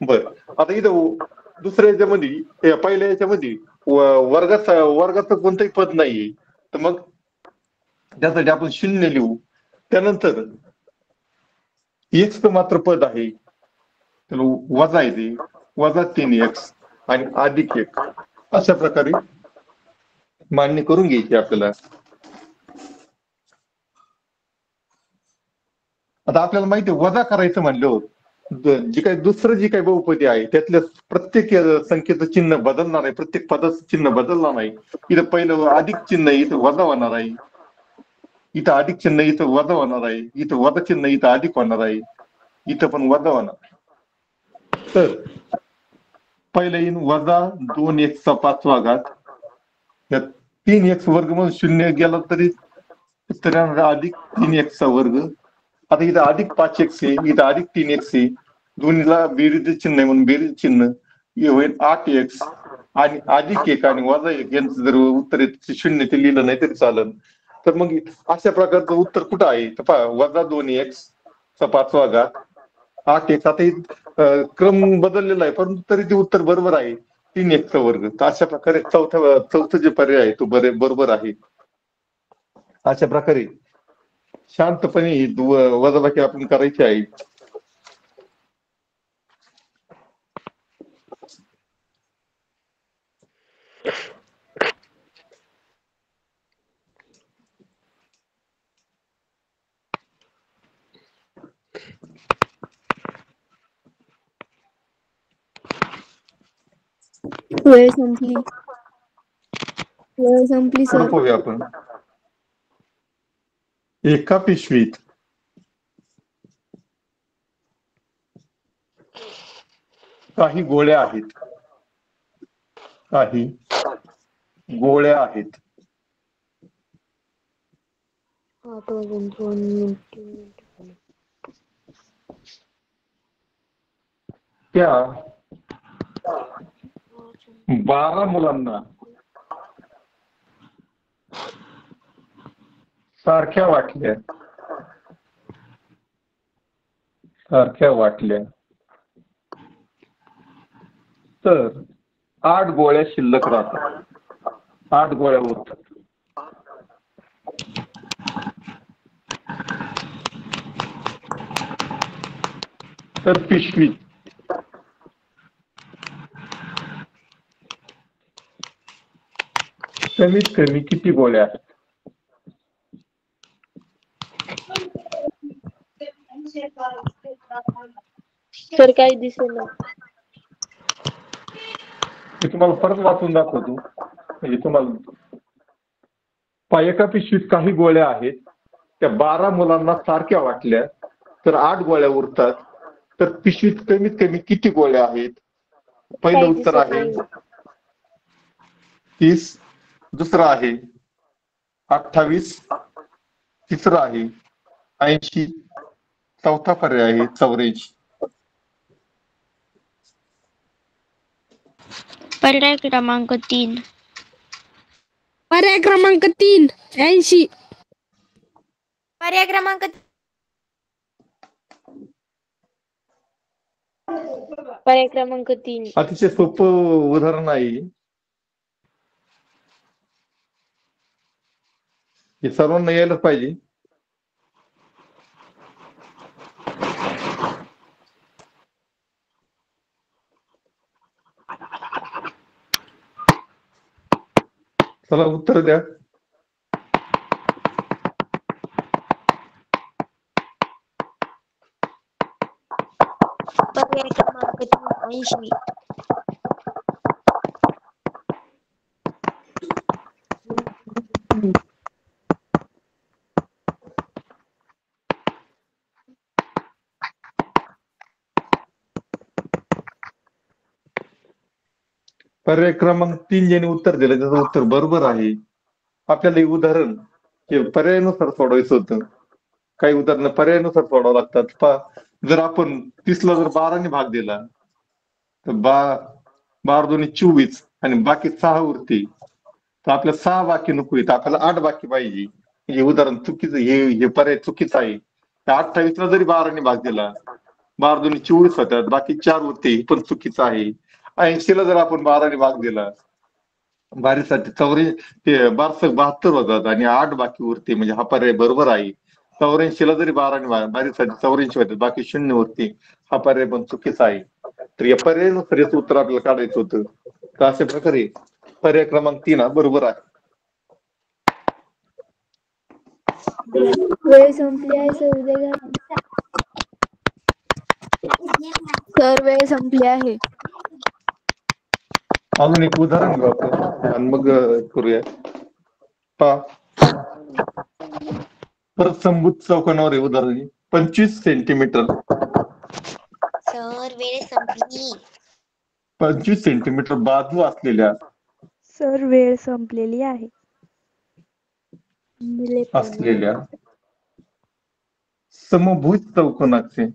बर, आता इथं दुसऱ्या याच्यामध्ये पहिल्या याच्यामध्ये वर्गाचं कोणतंही पद नाहीये. तर मग त्यासाठी आपण 0 लिहू. त्यानंतर x मात्र पद आहे. त्याला वजा येते. वजा 3x आणि अधिक 1. अशा प्रकारे मांडणी करून घ्यायची आपल्याला. आता आपल्याला माहिती आहे वजा करायचं म्हणलं जी काही जी काही बहुपदी आहे त्यातल्या प्रत्येक संख्येचं चिन्ह बदलणार आहे. प्रत्येक पदाचं चिन्ह बदलणार नाही. इथं पहिलं अधिक चिन्ह इथं वजा होणार आहे. इथं अधिक चिन्ह इथं वजा होणार आहे. इथं वजा चिन्ह इथं अधिक होणार आहे. इथं पण वजा होणार आहे. तर पहिलं येईन वजा 2x चा 5वा घात. या 3x वर्ग म्हणून 0 गेला तरी अधिक 3x चा वर्ग. आता इथं अधिक 5x आहे. इथं अधिक 3x आहे. दोन्हीला बेरीज चिन्ह आहे म्हणून बेरीज चिन्ह हे होईल 8x आणि अधिक 1 आणि वजा 1 यांचं जर उत्तर 0 ते लिहिलं नाही तरी चालेल. तर मग अशा प्रकारचं उत्तर कुठं आहे? तर पहा वजा 2x चा 5वा घात 8x. आता क्रम बदललेला आहे परंतु तरी ते उत्तर बरोबर आहे 3x चा वर्ग. तर अशा प्रकारे चौथं जे पर्याय आहे तो बरोबर आहे. अशा प्रकारे शांतपणे ही वजाबाकी आपण करायची आहे. वेळ संपली. वेळ संपली पुढे सर. पाहूया आपण. एका पिशवीत काही गोळ्या आहेत. काही गोळ्या आहेत. 8 वाजून 2 मिनिटे. त्या 12 मुलांना सारख्या वाटल्या. तर 8 गोळ्या शिल्लक राहतात. 8 गोळ्या उरतात. तर पिशवीत कमीत कमी किती गोळ्या आहेत? सर काही दिसेना. मी तुम्हाला परत वाचून दाखवतो. म्हणजे तुम्हाला एका पिशवीत काही गोळ्या आहेत. त्या 12 मुलांना सारख्या वाटल्या तर 8 गोळ्या उरतात. तर पिशवीत कमीत कमी किती गोळ्या आहेत? पहिलं काही उत्तर दिसत आहे नाही. 30. दुसरं आहे 28. तिसरं आहे 80. चौथा पर्याय आहे 84. पर्याय क्रमांक 3. पर्याय क्रमांक 3 80. पर्याय क्रमांक पर्याय क्रमांक 3. अतिशय सोपं उदाहरण आहे. हे सर्वांना यायलाच पाहिजे. चला उत्तर द्या. पर्याय 80. पर्याय क्रमांक 3 ज्याने उत्तर दिलं त्याचं उत्तर बरोबर आहे. आपल्याला हे उदाहरण हे पर्यायानुसार सोडवायचं होतं. काही उदाहरणं पर्यायानुसार सोडावं लागतात. जर आपण 30ला जर 12ने भाग दिला तर 12 दोन्ही 24 आणि बाकी 6 उरते. तर आपल्याला 6 वाक्य नको आहेत, आपल्याला 8 वाक्य पाहिजे. हे उदाहरण चुकीचं, हे पर्याय चुकीचं आहे. 28ला जरी 12ने भाग दिला, 12 दोन्ही 24 होतात, बाकी 4 उरते, हे पण चुकीचं आहे. 80ला जर आपण 12ने भाग दिला, 12साठी 72 होतात आणि 8 बाकी उरते, म्हणजे हा पर्याय बरोबर आहे. 84ला जरी 12ने भाग, 12साठी 84 होतात, बाकी 0 उरते, हा पर्याय पण चुकीचा आहे. तर या पर्यायानुसार याचं उत्तर आपल्याला काढायचं होतं. तर अशा प्रकारे पर्याय क्रमांक 3 हा बरोबर आहे. वेळ संपली आहे सर, उद्या घ्या. सर वेळ संपली आहे. अजून एक उदाहरण घेऊ आपण आणि मग करूया. परत समभुज चौकोनावर आहे उदाहरण. 25 सेंटीमीटर. सर वेळ संपली. 25 सेंटीमीटर बाजू असलेल्या सर वेळ संपलेली आहे. समभुज चौकोनाच्या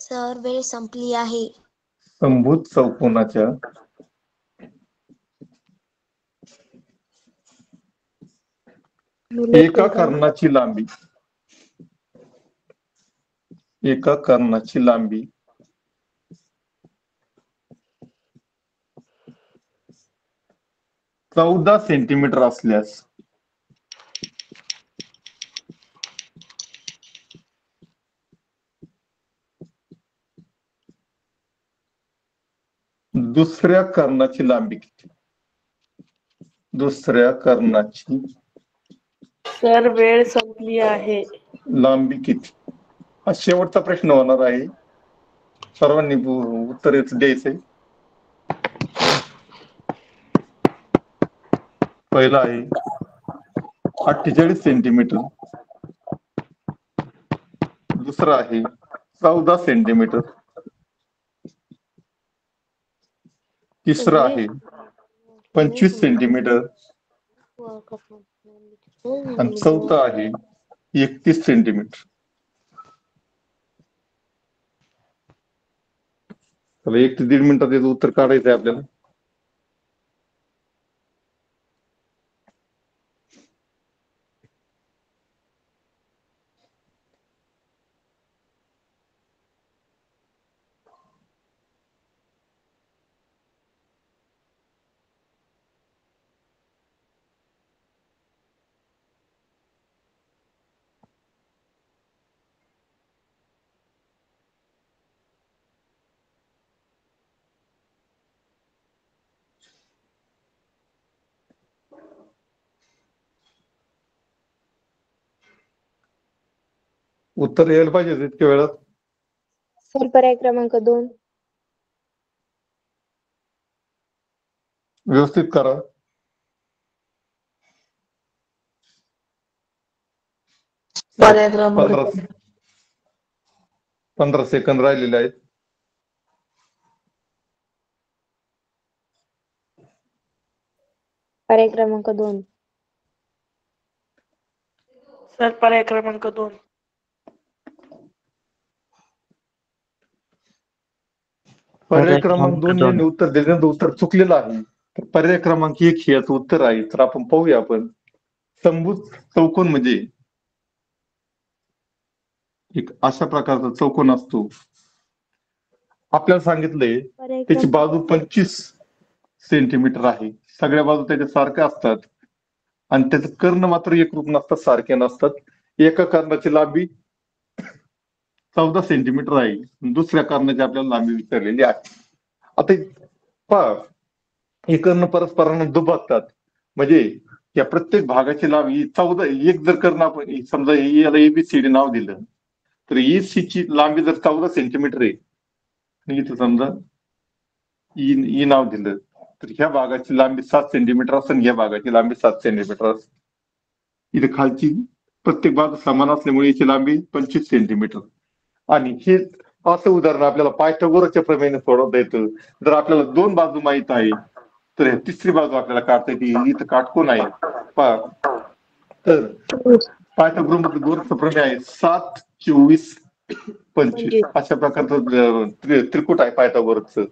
सर वेळ संपली आहे. समभुज चौकोनाच्या एका कर्णाची लांबी 14 सेंटीमीटर असल्यास दुसऱ्या कर्णाची लांबी किती? सर वेळ संपली आहे. लांबी किती? हा शेवटचा प्रश्न होणार आहे. सर्वांनी उत्तर द्यायचंय. पहिला आहे 48 सेंटीमीटर, दुसरा आहे 14 सेंटीमीटर, तिसरा आहे 25 सेंटीमीटर आणि चौथा आहे 31 सेंटीमीटर. चला 1 ते 1.5 मिनिटात याचं उत्तर काढायचं आहे आपल्याला. उत्तर यायला पाहिजे इतक्या वेळात. सर पर्याय क्रमांक 2. व्यवस्थित करा. पर्याय क्रमांक 15 सेकंद राहिलेले आहेत. पर्याय क्रमांक 2. सर पर्याय क्रमांक 2. पर्याय क्रमांक 2 यांनी उत्तर दिल्यानंतर उत्तर चुकलेलं आहे. तर पर्याय क्रमांक 1 हे याचं उत्तर आहे. तर आपण पाहूया. आपण समभुज चौकोन म्हणजे एक अशा प्रकारचा चौकोन असतो. आपल्याला सांगितलंय त्याची बाजू 25 सेंटीमीटर आहे. सगळ्या बाजू त्याच्या सारख्या असतात आणि त्याचं कर्ण मात्र एकरूप नसतात, सारखे नसतात. एका कर्णाची लांबी 14 सेंटीमीटर आहे, दुसऱ्या कर्णाची आपल्याला लांबी विचारलेली आहे. आता पहा, हे कर्ण परस्परांना दुभागतात, म्हणजे या प्रत्येक भागाची लांबी 14. एक जर कर्ण आपण समजा याला ABCD नाव दिलं तर EC ची लांबी जर 14 सेंटीमीटर आहे, आणि इथं समजा ई नाव दिलं, तर ह्या भागाची लांबी 7 सेंटीमीटर असेल, ह्या भागाची लांबी 7 सेंटीमीटर असेल. इथे खालची प्रत्येक बाजू समान असल्यामुळे याची लांबी 25 सेंटीमीटर. आणि हे असं उदाहरण आपल्याला पायथागोरसच्या प्रमेयाने सोडवता येतं. जर आपल्याला 2 बाजू माहित आहे, तर तिसरी बाजू आपल्याला काढता येते. इथं काटकोन आहे तर पायथागोरसचं प्रमेय आहे 7, 24, 25 अशा प्रकारचं त्रिकूट आहे पायथागोरसचं.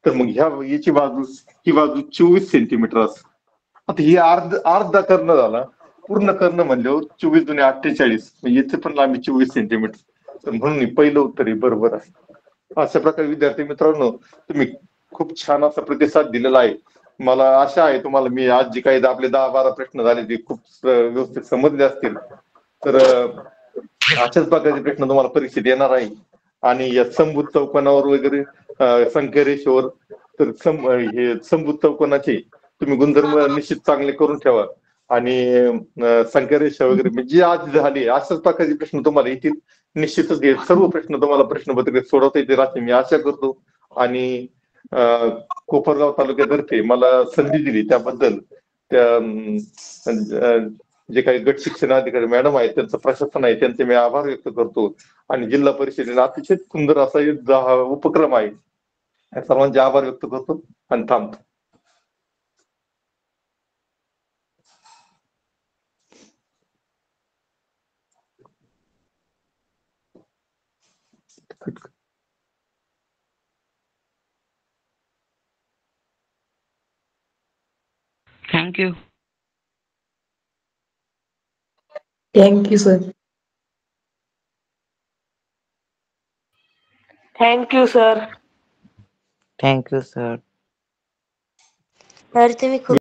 तर मग याची बाजू, ही बाजू 24 सेंटीमीटर असते. आता ही अर्धा कर्ण झाला, पूर्ण कर्ण म्हणल्यावर 24 दुने 48, म्हणजे याची पण लांबी 24 सेंटीमीटर. तर म्हणून पहिलं उत्तर हे बरोबर आहे. अशा प्रकारे विद्यार्थी मित्रांनो, तुम्ही खूप छान असा प्रतिसाद दिलेला आहे. मला आशा आहे तुम्हाला मी आज जे काही आपले 10-12 प्रश्न झाले ते खूप व्यवस्थित समजले असतील. तर अशाच प्रकारचे प्रश्न तुम्हाला परीक्षेत येणार आहे. आणि या समभुज चौकोनावर वगैरे, संख्या रेषेवर, तर हे समभुज चौकोनाचे तुम्ही गुणधर्म निश्चित चांगले करून ठेवा. आणि संख्या रेषा वगैरे जी आज झाली अशाच प्रकारचे प्रश्न तुम्हाला येतील निश्चितच. हे सर्व प्रश्न तुम्हाला प्रश्नपत्रिकेत सोडवता येतील अशी मी आशा करतो. आणि कोपरगाव तालुक्यातर्फे मला संधी दिली त्याबद्दल त्या जे काही गट शिक्षण अधिकारी मॅडम आहेत, त्यांचं प्रशासन आहे, त्यांचे मी आभार व्यक्त करतो. आणि जिल्हा परिषदेने अतिशय सुंदर असा एक उपक्रम आहे, या सर्वांचे आभार व्यक्त करतो आणि थांबतो. Thank you. Thank you sir. Thank you sir. Thank you sir. तर तुम्ही खूप